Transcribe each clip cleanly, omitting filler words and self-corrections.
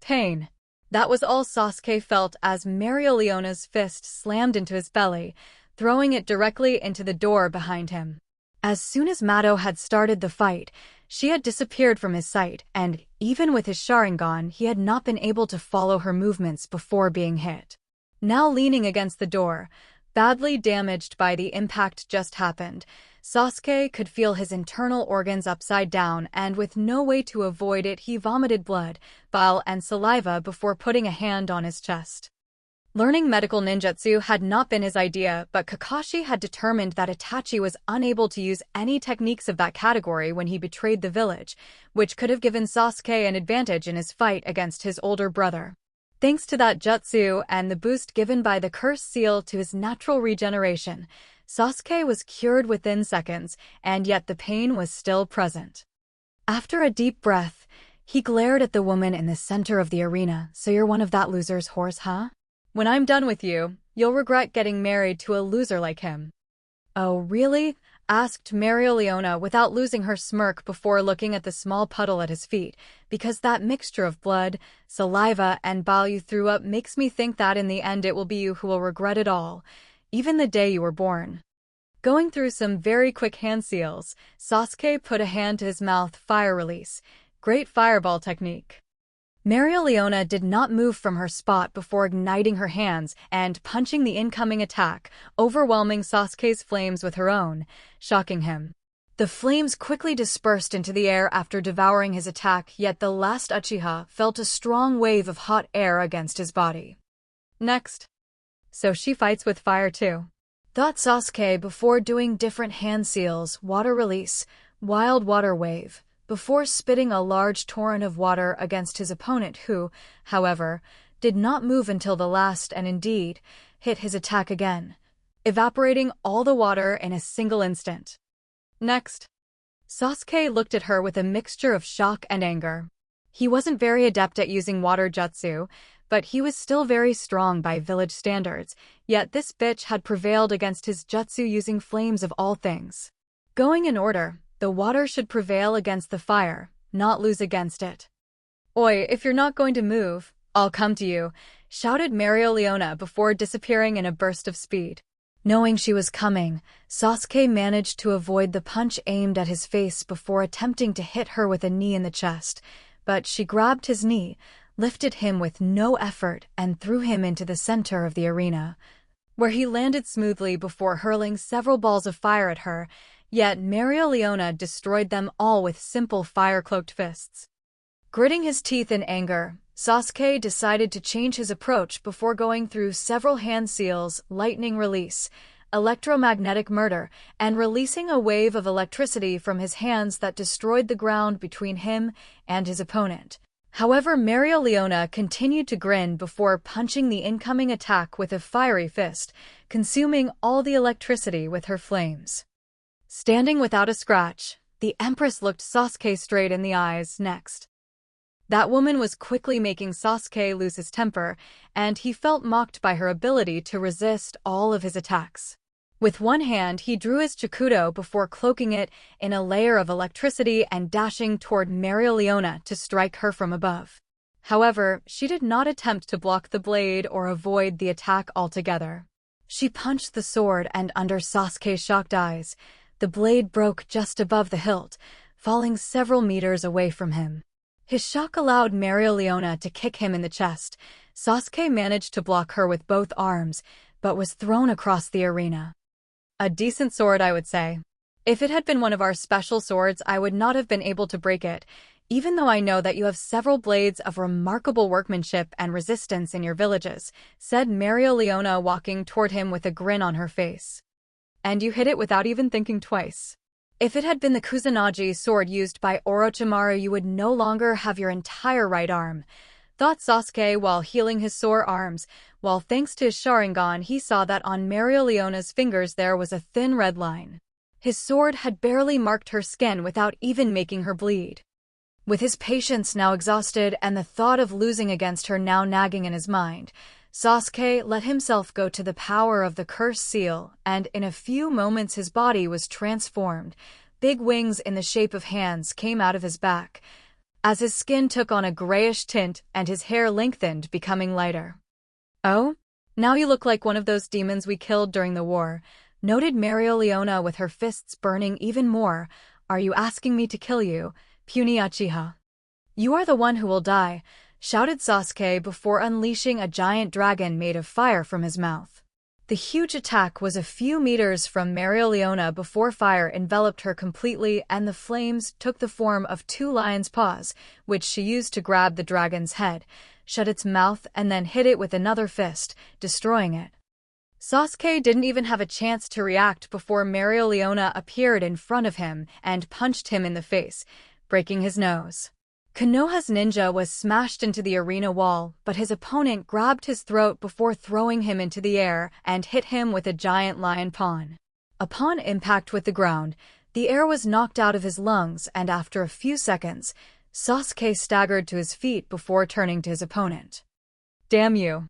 Pain. That was all Sasuke felt as Mereoleona's fist slammed into his belly, throwing it directly into the door behind him. As soon as Mato had started the fight, she had disappeared from his sight, and even with his Sharingan, he had not been able to follow her movements before being hit. Now leaning against the door, badly damaged by the impact just happened, Sasuke could feel his internal organs upside down, and with no way to avoid it, he vomited blood, bile, and saliva before putting a hand on his chest. Learning medical ninjutsu had not been his idea, but Kakashi had determined that Itachi was unable to use any techniques of that category when he betrayed the village, which could have given Sasuke an advantage in his fight against his older brother. Thanks to that jutsu and the boost given by the curse seal to his natural regeneration, Sasuke was cured within seconds, and yet the pain was still present. After a deep breath, he glared at the woman in the center of the arena. "So you're one of that loser's horse, huh? When I'm done with you, you'll regret getting married to a loser like him." "Oh, really?" asked Mereoleona without losing her smirk before looking at the small puddle at his feet, "because that mixture of blood, saliva, and bile you threw up makes me think that in the end it will be you who will regret it all, even the day you were born." Going through some very quick hand seals, Sasuke put a hand to his mouth. Fire release. Great fireball technique. Mereoleona did not move from her spot before igniting her hands and punching the incoming attack, overwhelming Sasuke's flames with her own, shocking him. The flames quickly dispersed into the air after devouring his attack, yet the last Uchiha felt a strong wave of hot air against his body. Next. So she fights with fire too, thought Sasuke before doing different hand seals, water release, wild water wave, before spitting a large torrent of water against his opponent who, however, did not move until the last and indeed hit his attack again, evaporating all the water in a single instant. Next. Sasuke looked at her with a mixture of shock and anger. He wasn't very adept at using water jutsu, but he was still very strong by village standards, yet this bitch had prevailed against his jutsu using flames of all things. Going in order, the water should prevail against the fire, not lose against it. "Oi, if you're not going to move, I'll come to you," shouted Mereoleona before disappearing in a burst of speed. Knowing she was coming, Sasuke managed to avoid the punch aimed at his face before attempting to hit her with a knee in the chest, but she grabbed his knee, lifted him with no effort, and threw him into the center of the arena, where he landed smoothly before hurling several balls of fire at her, yet Mereoleona destroyed them all with simple fire-cloaked fists. Gritting his teeth in anger, Sasuke decided to change his approach before going through several hand seals, lightning release, electromagnetic murder, and releasing a wave of electricity from his hands that destroyed the ground between him and his opponent. However, Mereoleona continued to grin before punching the incoming attack with a fiery fist, consuming all the electricity with her flames. Standing without a scratch, the Empress looked Sasuke straight in the eyes. Next. That woman was quickly making Sasuke lose his temper, and he felt mocked by her ability to resist all of his attacks. With one hand, he drew his Chikudo before cloaking it in a layer of electricity and dashing toward Mereoleona to strike her from above. However, she did not attempt to block the blade or avoid the attack altogether. She punched the sword, and under Sasuke's shocked eyes, the blade broke just above the hilt, falling several meters away from him. His shock allowed Mereoleona to kick him in the chest. Sasuke managed to block her with both arms, but was thrown across the arena. A decent sword, I would say. If it had been one of our special swords, I would not have been able to break it, even though I know that you have several blades of remarkable workmanship and resistance in your villages, said Mereoleona, walking toward him with a grin on her face. And you hit it without even thinking twice. If it had been the Kusanagi sword used by Orochimaru, you would no longer have your entire right arm, thought Sasuke while healing his sore arms, while thanks to his Sharingan he saw that on Mereoleona's fingers there was a thin red line. His sword had barely marked her skin without even making her bleed. With his patience now exhausted and the thought of losing against her now nagging in his mind, Sasuke let himself go to the power of the curse seal, and in a few moments his body was transformed. Big wings in the shape of hands came out of his back, as his skin took on a grayish tint and his hair lengthened, becoming lighter. "Oh? Now you look like one of those demons we killed during the war," noted Mereoleona with her fists burning even more. "Are you asking me to kill you, puny Uchiha?" "You are the one who will die," shouted Sasuke before unleashing a giant dragon made of fire from his mouth. The huge attack was a few meters from Mereoleona before fire enveloped her completely and the flames took the form of two lion's paws, which she used to grab the dragon's head, shut its mouth and then hit it with another fist, destroying it. Sasuke didn't even have a chance to react before Mereoleona appeared in front of him and punched him in the face, breaking his nose. Konoha's ninja was smashed into the arena wall, but his opponent grabbed his throat before throwing him into the air and hit him with a giant lion paw. Upon impact with the ground, the air was knocked out of his lungs and after a few seconds, Sasuke staggered to his feet before turning to his opponent. "Damn you!"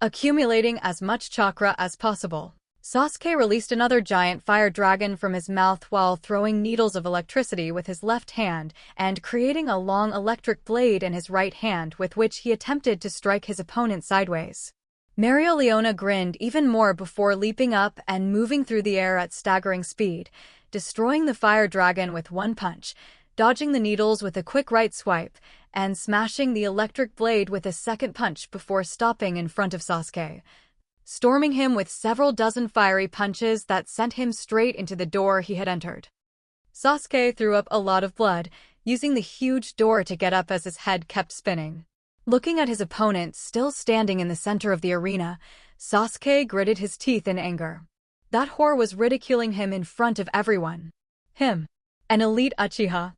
Accumulating as much chakra as possible, Sasuke released another giant fire dragon from his mouth while throwing needles of electricity with his left hand and creating a long electric blade in his right hand with which he attempted to strike his opponent sideways. Mereoleona grinned even more before leaping up and moving through the air at staggering speed, destroying the fire dragon with one punch, dodging the needles with a quick right swipe, and smashing the electric blade with a second punch before stopping in front of Sasuke, storming him with several dozen fiery punches that sent him straight into the door he had entered. Sasuke threw up a lot of blood, using the huge door to get up as his head kept spinning. Looking at his opponent still standing in the center of the arena, Sasuke gritted his teeth in anger. That whore was ridiculing him in front of everyone. Him, an elite Uchiha.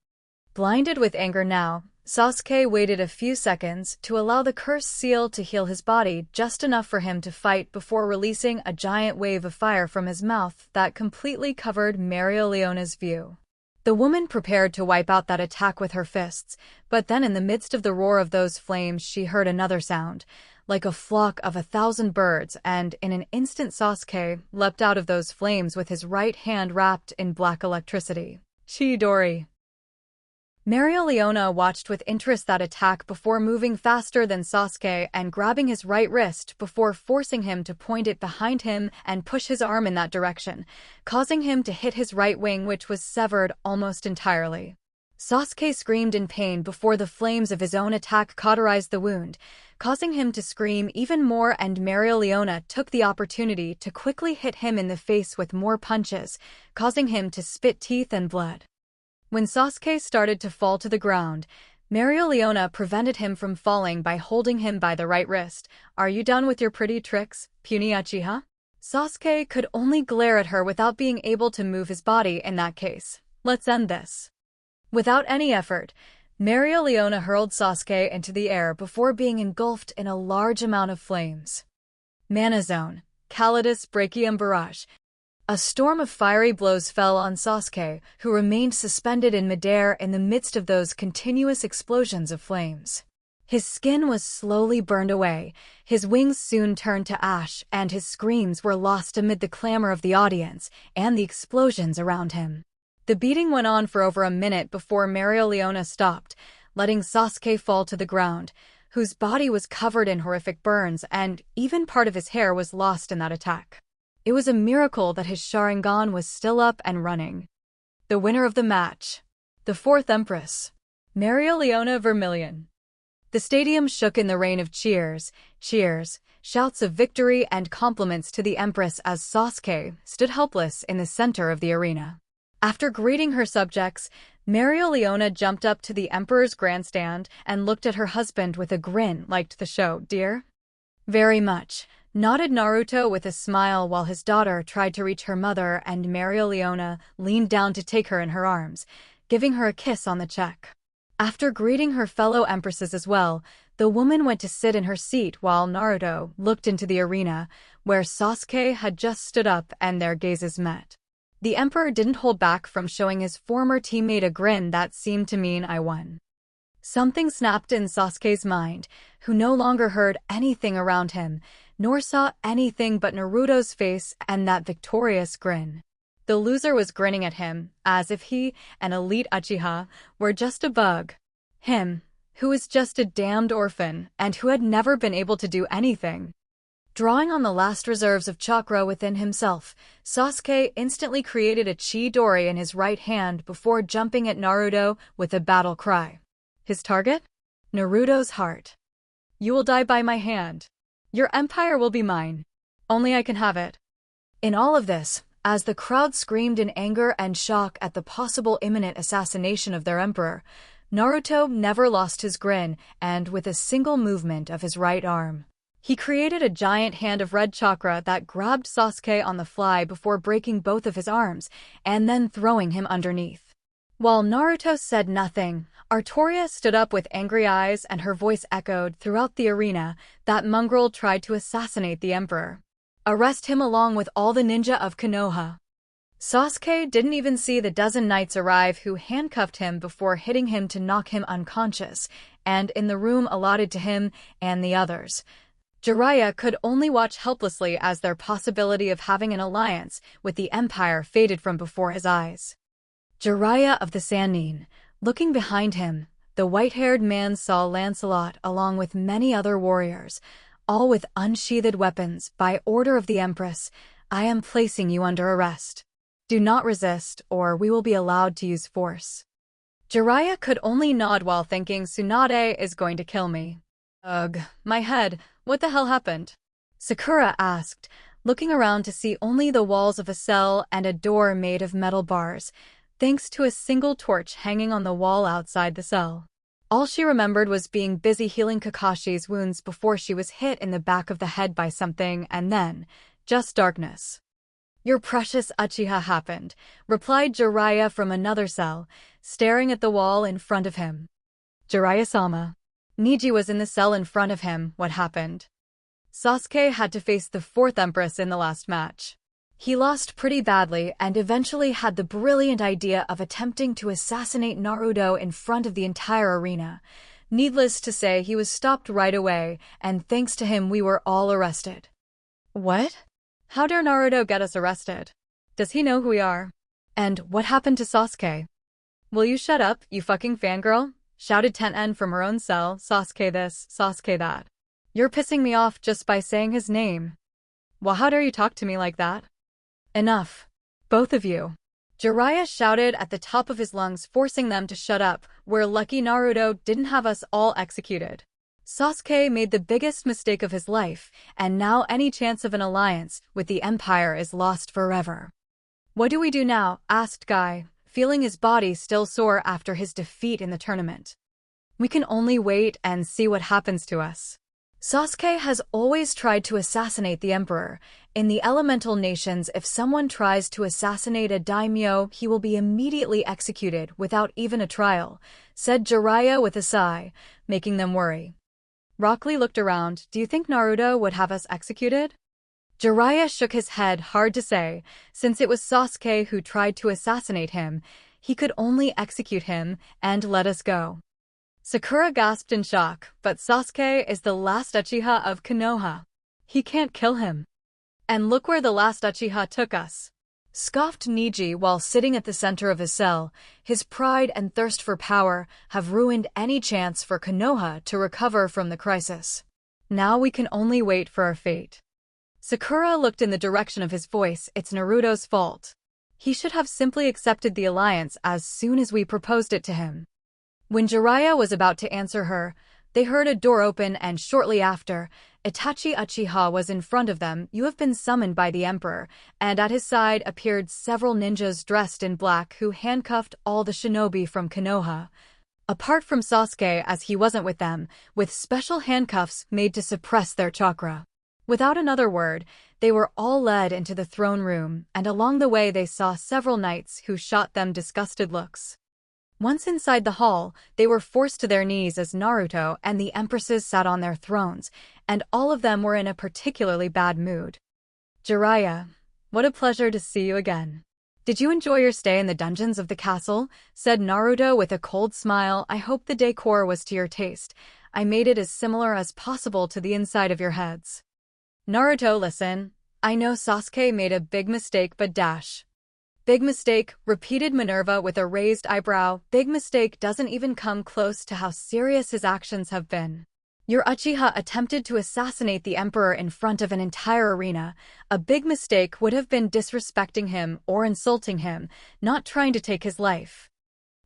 Blinded with anger now, Sasuke waited a few seconds to allow the cursed seal to heal his body just enough for him to fight before releasing a giant wave of fire from his mouth that completely covered Mereoleona's view. The woman prepared to wipe out that attack with her fists, but then in the midst of the roar of those flames she heard another sound, like a flock of 1,000 birds, and in an instant Sasuke leapt out of those flames with his right hand wrapped in black electricity. Chidori. Mereoleona watched with interest that attack before moving faster than Sasuke and grabbing his right wrist before forcing him to point it behind him and push his arm in that direction, causing him to hit his right wing which was severed almost entirely. Sasuke screamed in pain before the flames of his own attack cauterized the wound, causing him to scream even more and Mereoleona took the opportunity to quickly hit him in the face with more punches, causing him to spit teeth and blood. When Sasuke started to fall to the ground, Mereoleona prevented him from falling by holding him by the right wrist. "Are you done with your pretty tricks, puny Uchiha?" Sasuke could only glare at her without being able to move his body in that case. "Let's end this." Without any effort, Mereoleona hurled Sasuke into the air before being engulfed in a large amount of flames. Mana Zone, Calidus Brachium Barrage. A storm of fiery blows fell on Sasuke, who remained suspended in midair in the midst of those continuous explosions of flames. His skin was slowly burned away, his wings soon turned to ash, and his screams were lost amid the clamor of the audience and the explosions around him. The beating went on for over a minute before Mereoleona stopped, letting Sasuke fall to the ground, whose body was covered in horrific burns and even part of his hair was lost in that attack. It was a miracle that his Sharingan was still up and running. The winner of the match, the fourth Empress, Mereoleona Vermilion. The stadium shook in the rain of cheers, shouts of victory and compliments to the Empress as Sasuke stood helpless in the center of the arena. After greeting her subjects, Mereoleona jumped up to the Emperor's grandstand and looked at her husband with a grin. "Liked the show, dear?" "Very much," nodded Naruto with a smile while his daughter tried to reach her mother and Mereoleona leaned down to take her in her arms, giving her a kiss on the cheek. After greeting her fellow empresses as well, the woman went to sit in her seat while Naruto looked into the arena, where Sasuke had just stood up and their gazes met. The Emperor didn't hold back from showing his former teammate a grin that seemed to mean "I won." Something snapped in Sasuke's mind, who no longer heard anything around him, nor saw anything but Naruto's face and that victorious grin. The loser was grinning at him, as if he, an elite Uchiha, were just a bug. Him, who was just a damned orphan and who had never been able to do anything. Drawing on the last reserves of chakra within himself, Sasuke instantly created a Chidori in his right hand before jumping at Naruto with a battle cry. His target? Naruto's heart. You will die by my hand. Your empire will be mine. Only I can have it. In all of this, as the crowd screamed in anger and shock at the possible imminent assassination of their emperor, Naruto never lost his grin, and with a single movement of his right arm, he created a giant hand of red chakra that grabbed Sasuke on the fly before breaking both of his arms and then throwing him underneath. While Naruto said nothing, Artoria stood up with angry eyes and her voice echoed throughout the arena that mongrel tried to assassinate the emperor. Arrest him along with all the ninja of Konoha. Sasuke didn't even see the dozen knights arrive who handcuffed him before hitting him to knock him unconscious, and in the room allotted to him and the others, Jiraiya could only watch helplessly as their possibility of having an alliance with the Empire faded from before his eyes. Jiraiya of the Sannin. Looking behind him, the white-haired man saw Lancelot along with many other warriors, all with unsheathed weapons. By order of the Empress, I am placing you under arrest. Do not resist, or we will be allowed to use force. Jiraiya could only nod while thinking Tsunade is going to kill me. Ugh, my head, what the hell happened? Sakura asked, looking around to see only the walls of a cell and a door made of metal bars, thanks to a single torch hanging on the wall outside the cell. All she remembered was being busy healing Kakashi's wounds before she was hit in the back of the head by something and then, just darkness. Your precious Uchiha happened, replied Jiraiya from another cell, staring at the wall in front of him. Jiraiya-sama. Neji was in the cell in front of him. What happened? Sasuke had to face the fourth empress in the last match. He lost pretty badly and eventually had the brilliant idea of attempting to assassinate Naruto in front of the entire arena. Needless to say, he was stopped right away, and thanks to him we were all arrested. What? How dare Naruto get us arrested? Does he know who we are? And what happened to Sasuke? Will you shut up, you fucking fangirl? Shouted Tenten from her own cell, Sasuke this, Sasuke that. You're pissing me off just by saying his name. Well, how dare you talk to me like that? Enough. Both of you. Jiraiya shouted at the top of his lungs, forcing them to shut up. We're lucky Naruto didn't have us all executed. Sasuke made the biggest mistake of his life, and now any chance of an alliance with the Empire is lost forever. What do we do now? Asked Guy, feeling his body still sore after his defeat in the tournament. We can only wait and see what happens to us. Sasuke has always tried to assassinate the Emperor. In the elemental nations, if someone tries to assassinate a daimyo, he will be immediately executed without even a trial, said Jiraiya with a sigh, making them worry. Rock Lee looked around. Do you think Naruto would have us executed? Jiraiya shook his head, hard to say. Since it was Sasuke who tried to assassinate him, he could only execute him and let us go. Sakura gasped in shock, but Sasuke is the last Uchiha of Konoha. He can't kill him. And look where the last Uchiha took us. Scoffed Neji while sitting at the center of his cell. His pride and thirst for power have ruined any chance for Konoha to recover from the crisis. Now we can only wait for our fate. Sakura looked in the direction of his voice. It's Naruto's fault. He should have simply accepted the alliance as soon as we proposed it to him. When Jiraiya was about to answer her, they heard a door open and shortly after, Itachi Uchiha was in front of them. You have been summoned by the Emperor, and at his side appeared several ninjas dressed in black who handcuffed all the shinobi from Konoha. Apart from Sasuke, as he wasn't with them, with special handcuffs made to suppress their chakra. Without another word, they were all led into the throne room, and along the way they saw several knights who shot them disgusted looks. Once inside the hall, they were forced to their knees as Naruto and the empresses sat on their thrones, and all of them were in a particularly bad mood. Jiraiya, what a pleasure to see you again. Did you enjoy your stay in the dungeons of the castle? Said Naruto with a cold smile. I hope the decor was to your taste. I made it as similar as possible to the inside of your heads. Naruto, listen. I know Sasuke made a big mistake, but Big mistake, repeated Minerva with a raised eyebrow. Big mistake doesn't even come close to how serious his actions have been. Your Uchiha attempted to assassinate the Emperor in front of an entire arena. A big mistake would have been disrespecting him or insulting him, not trying to take his life.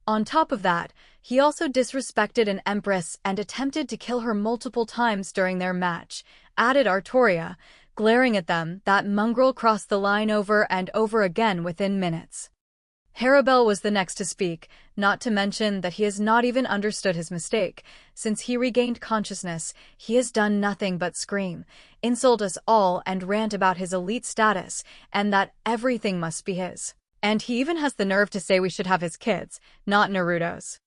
On top of that, he also disrespected an empress and attempted to kill her multiple times during their match, added Artoria, glaring at them. That mongrel crossed the line over and over again within minutes. Harabel was the next to speak, not to mention that he has not even understood his mistake. Since he regained consciousness, he has done nothing but scream, insult us all and rant about his elite status, and that everything must be his. And he even has the nerve to say we should have his kids, not Naruto's.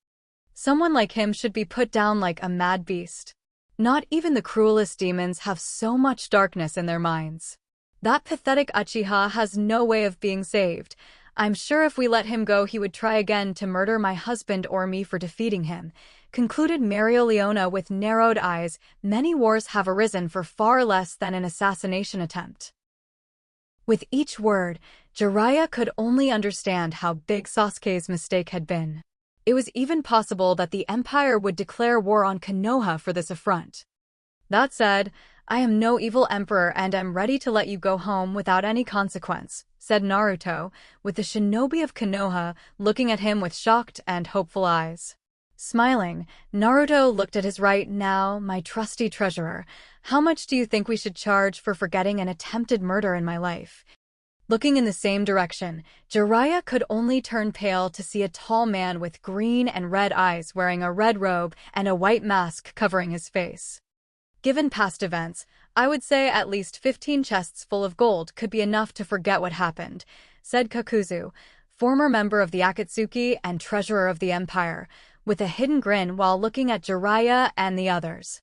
Someone like him should be put down like a mad beast. Not even the cruelest demons have so much darkness in their minds. That pathetic Uchiha has no way of being saved. I'm sure if we let him go he would try again to murder my husband or me for defeating him, concluded Mereoleona with narrowed eyes. Many wars have arisen for far less than an assassination attempt. With each word, Jiraiya could only understand how big Sasuke's mistake had been. It was even possible that the Empire would declare war on Konoha for this affront. That said, I am no evil emperor and am ready to let you go home without any consequence, said Naruto, with the shinobi of Konoha looking at him with shocked and hopeful eyes. Smiling, Naruto looked at his right. Now, my trusty treasurer, how much do you think we should charge for forgetting an attempted murder in my life? Looking in the same direction, Jiraiya could only turn pale to see a tall man with green and red eyes wearing a red robe and a white mask covering his face. Given past events, I would say at least 15 chests full of gold could be enough to forget what happened, said Kakuzu, former member of the Akatsuki and treasurer of the Empire, with a hidden grin while looking at Jiraiya and the others.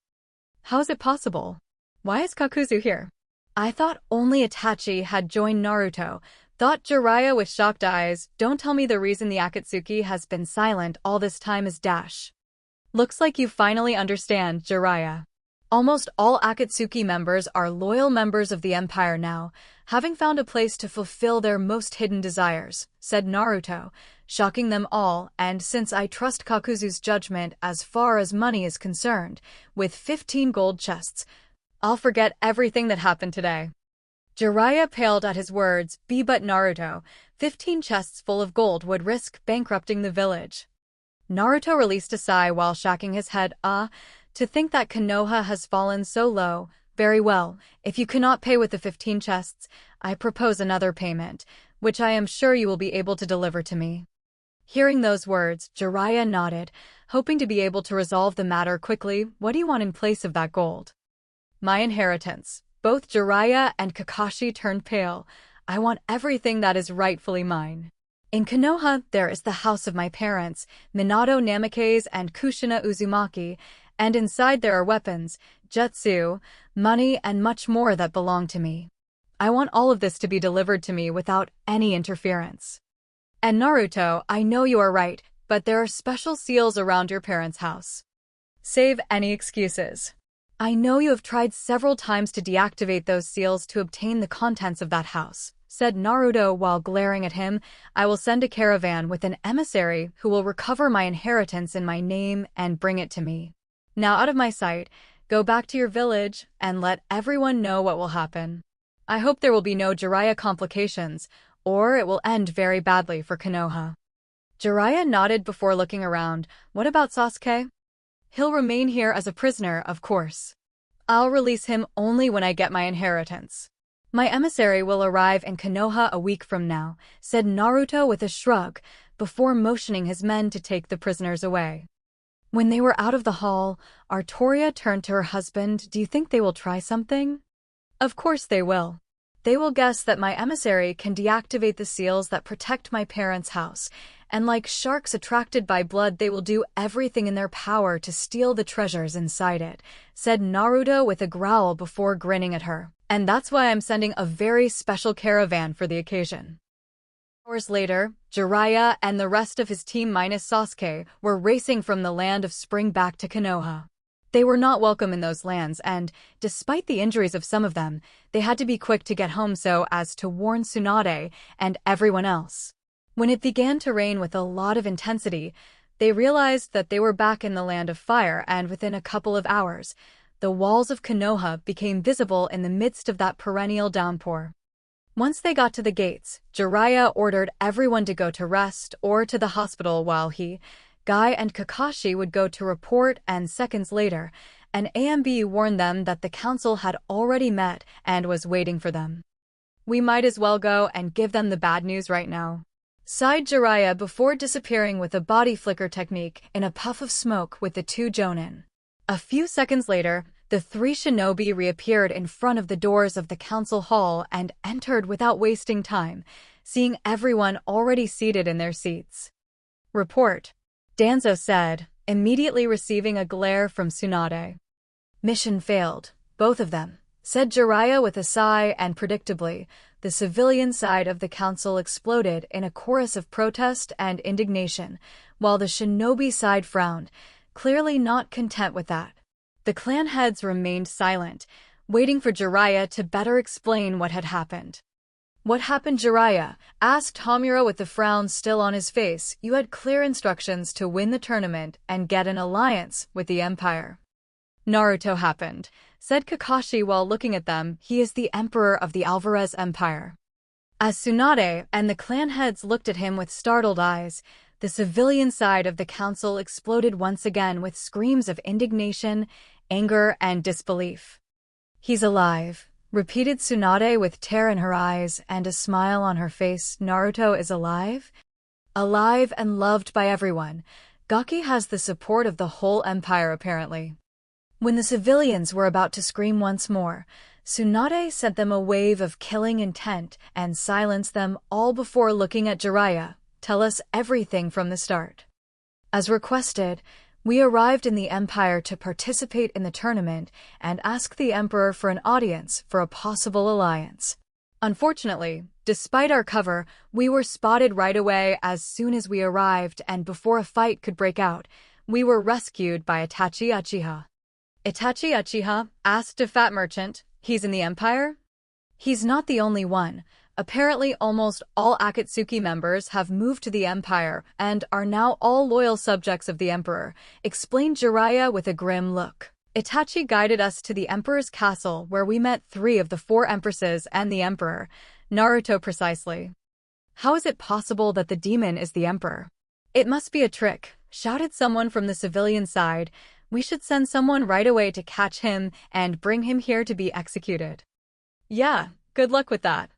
How is it possible? Why is Kakuzu here? I thought only Itachi had joined Naruto, thought Jiraiya with shocked eyes. Don't tell me the reason the Akatsuki has been silent all this time is dash. Looks like you finally understand, Jiraiya. Almost all Akatsuki members are loyal members of the Empire now, having found a place to fulfill their most hidden desires, said Naruto, shocking them all. And since I trust Kakuzu's judgment as far as money is concerned, with 15 gold chests, I'll forget everything that happened today. Jiraiya paled at his words. But Naruto, 15 chests full of gold would risk bankrupting the village. Naruto released a sigh while shaking his head. To think that Konoha has fallen so low. Very well, if you cannot pay with the 15 chests, I propose another payment, which I am sure you will be able to deliver to me. Hearing those words, Jiraiya nodded, hoping to be able to resolve the matter quickly. What do you want in place of that gold? My inheritance. Both Jiraiya and Kakashi turned pale. I want everything that is rightfully mine. In Konoha, there is the house of my parents, Minato Namikaze and Kushina Uzumaki, and inside there are weapons, jutsu, money, and much more that belong to me. I want all of this to be delivered to me without any interference. And Naruto, I know you are right, but there are special seals around your parents' house. Save any excuses. I know you have tried several times to deactivate those seals to obtain the contents of that house, said Naruto while glaring at him. I will send a caravan with an emissary who will recover my inheritance in my name and bring it to me. Now out of my sight, go back to your village and let everyone know what will happen. I hope there will be no Jiraiya complications, or it will end very badly for Konoha. Jiraiya nodded before looking around. What about Sasuke? He'll remain here as a prisoner, of course. I'll release him only when I get my inheritance. My emissary will arrive in Konoha a week from now, said Naruto with a shrug, before motioning his men to take the prisoners away. When they were out of the hall, Artoria turned to her husband. Do you think they will try something? Of course they will. They will guess that my emissary can deactivate the seals that protect my parents' house, and like sharks attracted by blood they will do everything in their power to steal the treasures inside it, said Naruto with a growl before grinning at her. And that's why I'm sending a very special caravan for the occasion. Hours later, Jiraiya and the rest of his team minus Sasuke were racing from the land of spring back to Konoha. They were not welcome in those lands and, despite the injuries of some of them, they had to be quick to get home so as to warn Tsunade and everyone else. When it began to rain with a lot of intensity, they realized that they were back in the land of fire, and within a couple of hours, the walls of Konoha became visible in the midst of that perennial downpour. Once they got to the gates, Jiraiya ordered everyone to go to rest or to the hospital while he, Guy and Kakashi would go to report, and seconds later, an AMB warned them that the council had already met and was waiting for them. "We might as well go and give them the bad news right now," sighed Jiraiya before disappearing with a body flicker technique in a puff of smoke with the two Jonin. A few seconds later, the three shinobi reappeared in front of the doors of the council hall and entered without wasting time, seeing everyone already seated in their seats. "Report," Danzo said, immediately receiving a glare from Tsunade. "Mission failed, both of them," said Jiraiya with a sigh, and predictably, the civilian side of the council exploded in a chorus of protest and indignation, while the shinobi side frowned, clearly not content with that. The clan heads remained silent, waiting for Jiraiya to better explain what had happened. "What happened, Jiraiya?" asked Homura with the frown still on his face. "You had clear instructions to win the tournament and get an alliance with the Empire." "Naruto happened," said Kakashi while looking at them. "He is the emperor of the Alvarez Empire." As Tsunade and the clan heads looked at him with startled eyes, the civilian side of the council exploded once again with screams of indignation, anger, and disbelief. "He's alive," repeated Tsunade with terror in her eyes and a smile on her face. "Naruto is alive? Alive and loved by everyone. Gaki has the support of the whole empire apparently." When the civilians were about to scream once more, Tsunade sent them a wave of killing intent and silenced them all before looking at Jiraiya. "Tell us everything from the start." "As requested, we arrived in the Empire to participate in the tournament and ask the Emperor for an audience for a possible alliance. Unfortunately, despite our cover, we were spotted right away as soon as we arrived, and before a fight could break out, we were rescued by Itachi Uchiha." "Itachi Uchiha?" asked a fat merchant. "He's in the Empire?" "He's not the only one. Apparently almost all Akatsuki members have moved to the Empire and are now all loyal subjects of the Emperor," explained Jiraiya with a grim look. "Itachi guided us to the Emperor's castle where we met 3 of the 4 Empresses and the Emperor, Naruto precisely." "How is it possible that the demon is the Emperor?" "It must be a trick," shouted someone from the civilian side. "We should send someone right away to catch him and bring him here to be executed." "Yeah, good luck with that,"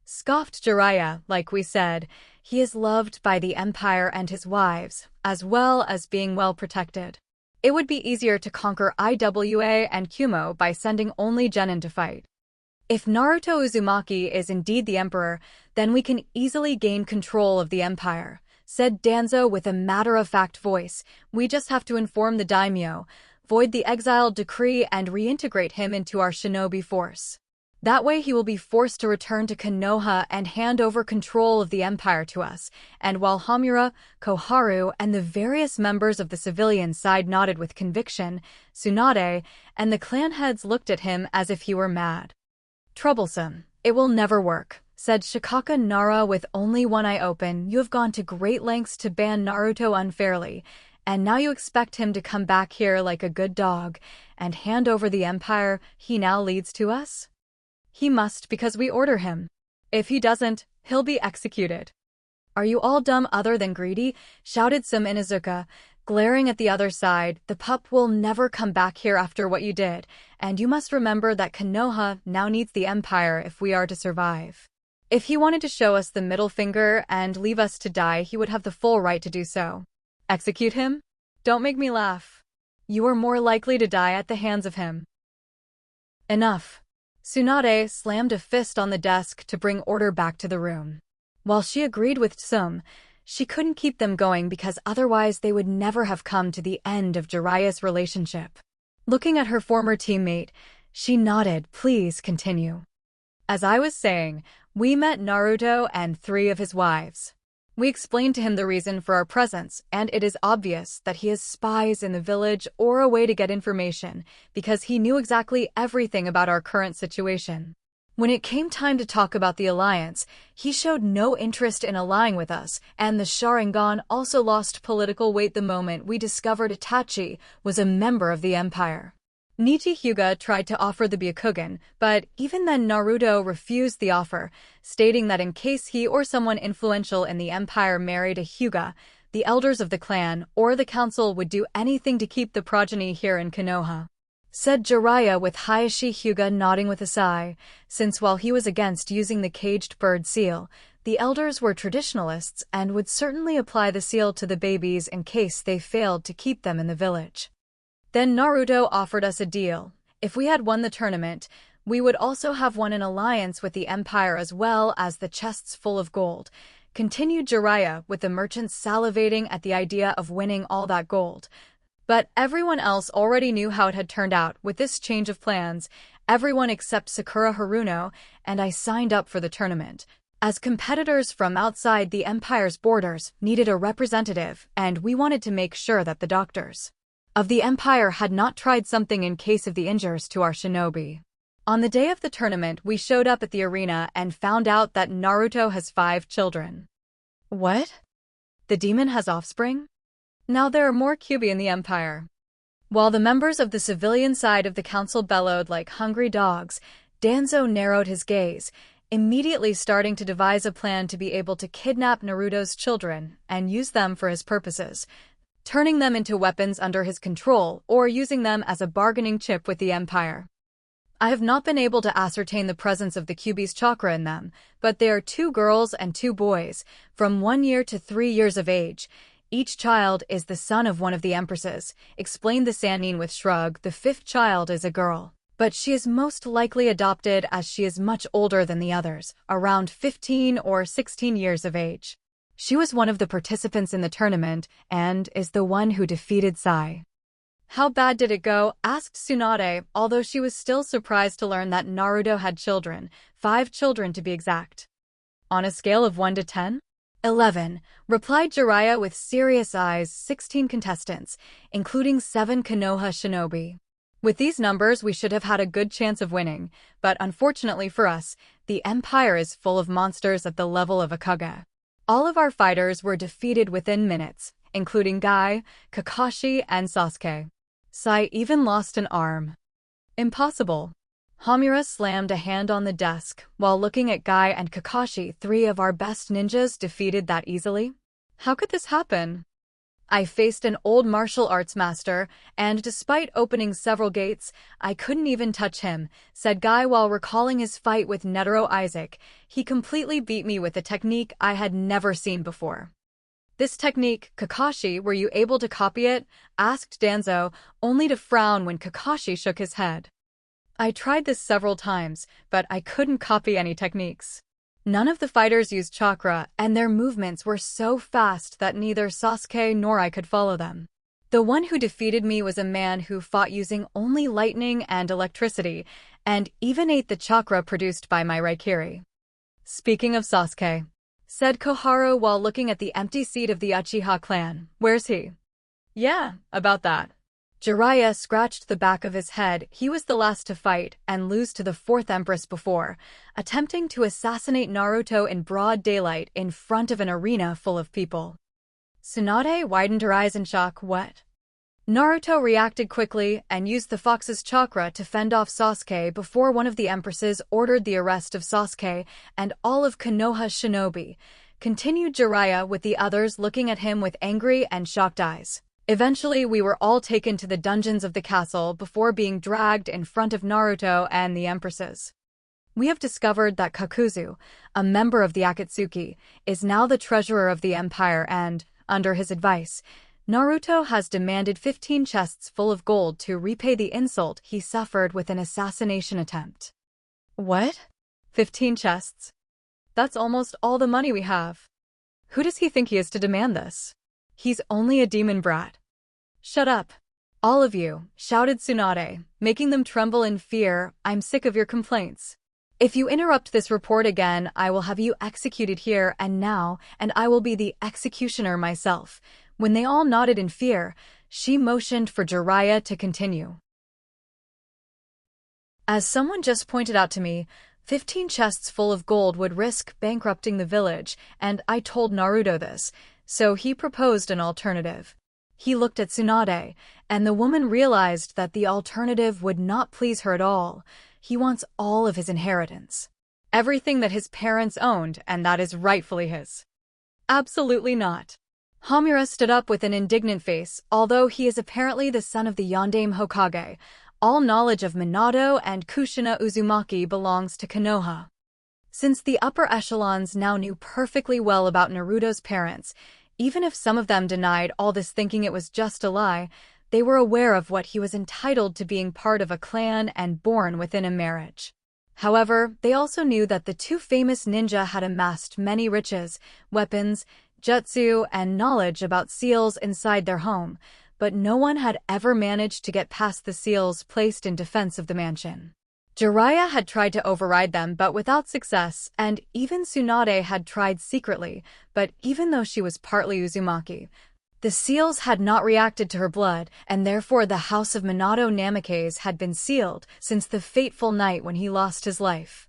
scoffed Jiraiya. "Like we said, he is loved by the Empire and his wives, as well as being well protected. It would be easier to conquer Iwa and Kumo by sending only Genin to fight. If Naruto Uzumaki is indeed the Emperor, then we can easily gain control of the Empire," said Danzo with a matter-of-fact voice. "We just have to inform the daimyo, void the exile decree, and reintegrate him into our shinobi force. That way he will be forced to return to Konoha and hand over control of the Empire to us." And while Homura, Koharu, and the various members of the civilian side nodded with conviction, Tsunade and the clan heads looked at him as if he were mad. "Troublesome. It will never work," said Shikaka Nara with only one eye open. "You have gone to great lengths to ban Naruto unfairly, and now you expect him to come back here like a good dog and hand over the Empire he now leads to us? He must, because we order him. If he doesn't, he'll be executed." "Are you all dumb other than greedy?" shouted Some Inuzuka, glaring at the other side. "The pup will never come back here after what you did, and you must remember that Konoha now needs the Empire if we are to survive. If he wanted to show us the middle finger and leave us to die, he would have the full right to do so. Execute him? Don't make me laugh. You are more likely to die at the hands of him." "Enough." Tsunade slammed a fist on the desk to bring order back to the room. While she agreed with Tsum, she couldn't keep them going because otherwise they would never have come to the end of Jiraiya's relationship. Looking at her former teammate, she nodded. "Please continue." "As I was saying, we met Naruto and 3 of his wives. We explained to him the reason for our presence, and it is obvious that he has spies in the village or a way to get information, because he knew exactly everything about our current situation. When it came time to talk about the alliance, he showed no interest in allying with us, and the Sharingan also lost political weight the moment we discovered Itachi was a member of the Empire. Nichi Hyuga tried to offer the Byakugan, but even then Naruto refused the offer, stating that in case he or someone influential in the Empire married a Hyuga, the elders of the clan or the council would do anything to keep the progeny here in Konoha. Said Jiraiya with Hayashi Hyuga nodding with a sigh, since while he was against using the caged bird seal, the elders were traditionalists and would certainly apply the seal to the babies in case they failed to keep them in the village. Then Naruto offered us a deal. If we had won the tournament, we would also have won an alliance with the Empire as well as the chests full of gold, continued Jiraiya with the merchants salivating at the idea of winning all that gold. But everyone else already knew how it had turned out with this change of plans, everyone except Sakura Haruno, and I signed up for the tournament. As competitors from outside the Empire's borders needed a representative, and we wanted to make sure that the doctors of the Empire had not tried something in case of the injuries to our shinobi. On the day of the tournament, we showed up at the arena and found out that Naruto has 5 children. What? The demon has offspring? Now there are more Kyuubi in the Empire. While the members of the civilian side of the council bellowed like hungry dogs, Danzo narrowed his gaze, immediately starting to devise a plan to be able to kidnap Naruto's children and use them for his purposes, turning them into weapons under his control or using them as a bargaining chip with the Empire. I have not been able to ascertain the presence of the Kyuubi's chakra in them, but they are 2 girls and 2 boys, from 1 year to 3 years of age. Each child is the son of one of the empresses, explained the Sannin with shrug. The 5th child is a girl, but she is most likely adopted as she is much older than the others, around 15 or 16 years of age. She was one of the participants in the tournament and is the one who defeated Sai. How bad did it go? Asked Tsunade, although she was still surprised to learn that Naruto had children, 5 children to be exact. On a scale of 1 to 10? 11, replied Jiraiya with serious eyes. 16 contestants, including 7 Konoha shinobi. With these numbers we should have had a good chance of winning, but unfortunately for us, the Empire is full of monsters at the level of a Kage. All of our fighters were defeated within minutes, including Guy, Kakashi, and Sasuke. Sai even lost an arm. Impossible. Hamura slammed a hand on the desk while looking at Guy and Kakashi. 3 of our best ninjas defeated that easily? How could this happen? I faced an old martial arts master, and despite opening several gates, I couldn't even touch him, said Guy while recalling his fight with Netero Isaac. He completely beat me with a technique I had never seen before. This technique, Kakashi, were you able to copy it? Asked Danzo, only to frown when Kakashi shook his head. I tried this several times, but I couldn't copy any techniques. None of the fighters used chakra, and their movements were so fast that neither Sasuke nor I could follow them. The one who defeated me was a man who fought using only lightning and electricity, and even ate the chakra produced by my Raikiri. Speaking of Sasuke, said Koharu while looking at the empty seat of the Uchiha clan, where's he? Yeah, about that. Jiraiya scratched the back of his head. He was the last to fight and lose to the 4th Empress before, attempting to assassinate Naruto in broad daylight in front of an arena full of people. Tsunade widened her eyes in shock. What? Naruto reacted quickly and used the fox's chakra to fend off Sasuke before one of the empresses ordered the arrest of Sasuke and all of Konoha shinobi, continued Jiraiya with the others looking at him with angry and shocked eyes. Eventually, we were all taken to the dungeons of the castle before being dragged in front of Naruto and the empresses. We have discovered that Kakuzu, a member of the Akatsuki, is now the treasurer of the Empire and, under his advice, Naruto has demanded 15 chests full of gold to repay the insult he suffered with an assassination attempt. What? 15 chests? That's almost all the money we have. Who does he think he is to demand this? He's only a demon brat. Shut up. All of you, shouted Tsunade, making them tremble in fear. I'm sick of your complaints. If you interrupt this report again, I will have you executed here and now, and I will be the executioner myself. When they all nodded in fear, she motioned for Jiraiya to continue. As someone just pointed out to me, 15 chests full of gold would risk bankrupting the village, and I told Naruto this, so he proposed an alternative. He looked at Tsunade, and the woman realized that the alternative would not please her at all. He wants all of his inheritance. Everything that his parents owned, and that is rightfully his. Absolutely not. Homura stood up with an indignant face. Although he is apparently the son of the Yondaime Hokage, all knowledge of Minato and Kushina Uzumaki belongs to Konoha. Since the upper echelons now knew perfectly well about Naruto's parents, even if some of them denied all this thinking it was just a lie, they were aware of what he was entitled to being part of a clan and born within a marriage. However, they also knew that the two famous ninja had amassed many riches, weapons, jutsu, and knowledge about seals inside their home, but no one had ever managed to get past the seals placed in defense of the mansion. Jiraiya had tried to override them but without success, and even Tsunade had tried secretly, but even though she was partly Uzumaki, the seals had not reacted to her blood, and therefore the house of Minato Namikaze had been sealed since the fateful night when he lost his life.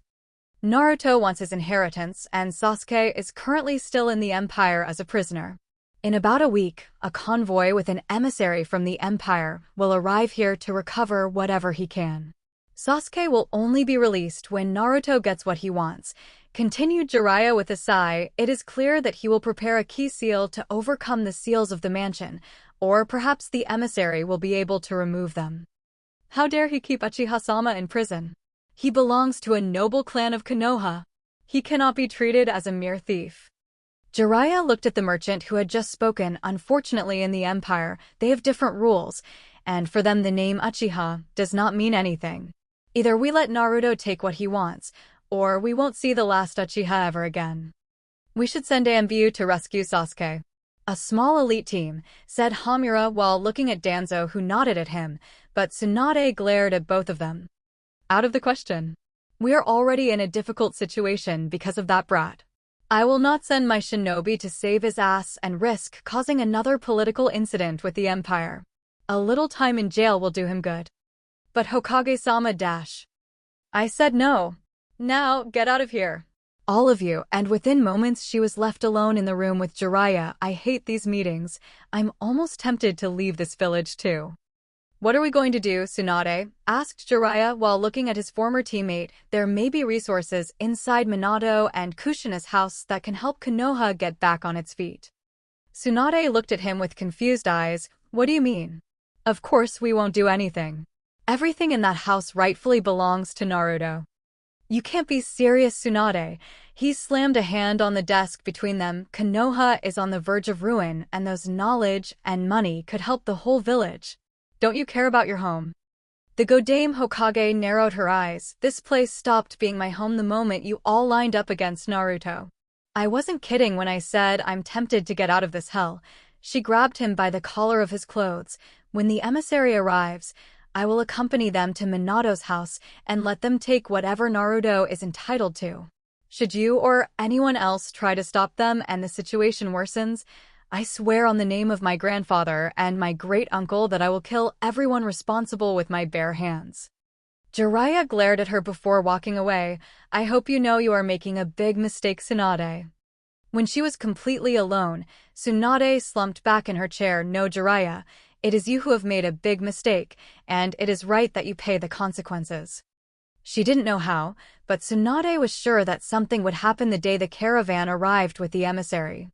Naruto wants his inheritance, and Sasuke is currently still in the Empire as a prisoner. In about a week, a convoy with an emissary from the Empire will arrive here to recover whatever he can. Sasuke will only be released when Naruto gets what he wants. Continued Jiraiya with a sigh. It is clear that he will prepare a key seal to overcome the seals of the mansion, or perhaps the emissary will be able to remove them. How dare he keep Uchiha-sama in prison? He belongs to a noble clan of Konoha. He cannot be treated as a mere thief. Jiraiya looked at the merchant who had just spoken. Unfortunately, in the Empire, they have different rules, and for them the name Uchiha does not mean anything. Either we let Naruto take what he wants, or we won't see the last Uchiha ever again. We should send Ambu to rescue Sasuke. A small elite team, said Homura while looking at Danzo, who nodded at him, but Tsunade glared at both of them. Out of the question. We are already in a difficult situation because of that brat. I will not send my shinobi to save his ass and risk causing another political incident with the Empire. A little time in jail will do him good. But Hokage-sama dash. I said no. Now, get out of here. All of you, and within moments she was left alone in the room with Jiraiya. I hate these meetings. I'm almost tempted to leave this village too. What are we going to do, Tsunade? Asked Jiraiya while looking at his former teammate. There may be resources inside Minato and Kushina's house that can help Konoha get back on its feet. Tsunade looked at him with confused eyes. What do you mean? Of course we won't do anything. Everything in that house rightfully belongs to Naruto. You can't be serious, Tsunade. He slammed a hand on the desk between them. Konoha is on the verge of ruin, and those knowledge and money could help the whole village. Don't you care about your home? The Godaime Hokage narrowed her eyes. This place stopped being my home the moment you all lined up against Naruto. I wasn't kidding when I said I'm tempted to get out of this hell. She grabbed him by the collar of his clothes. When the emissary arrives, I will accompany them to Minato's house and let them take whatever Naruto is entitled to. Should you or anyone else try to stop them and the situation worsens, I swear on the name of my grandfather and my great-uncle that I will kill everyone responsible with my bare hands. Jiraiya glared at her before walking away. I hope you know you are making a big mistake, Tsunade. When she was completely alone, Tsunade slumped back in her chair. No, Jiraiya. It is you who have made a big mistake, and it is right that you pay the consequences. She didn't know how, but Tsunade was sure that something would happen the day the caravan arrived with the emissary.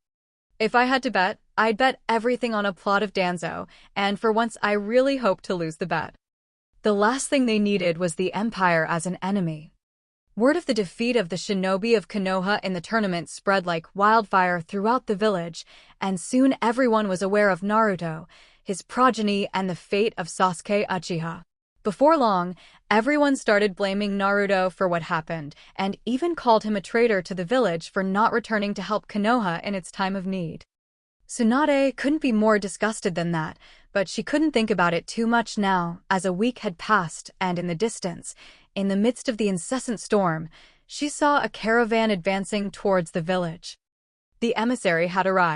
If I had to bet, I'd bet everything on a plot of Danzo, and for once I really hoped to lose the bet. The last thing they needed was the Empire as an enemy. Word of the defeat of the shinobi of Konoha in the tournament spread like wildfire throughout the village, and soon everyone was aware of Naruto, his progeny, and the fate of Sasuke Uchiha. Before long, everyone started blaming Naruto for what happened, and even called him a traitor to the village for not returning to help Konoha in its time of need. Tsunade couldn't be more disgusted than that, but she couldn't think about it too much now, as a week had passed, and in the distance, in the midst of the incessant storm, she saw a caravan advancing towards the village. The emissary had arrived.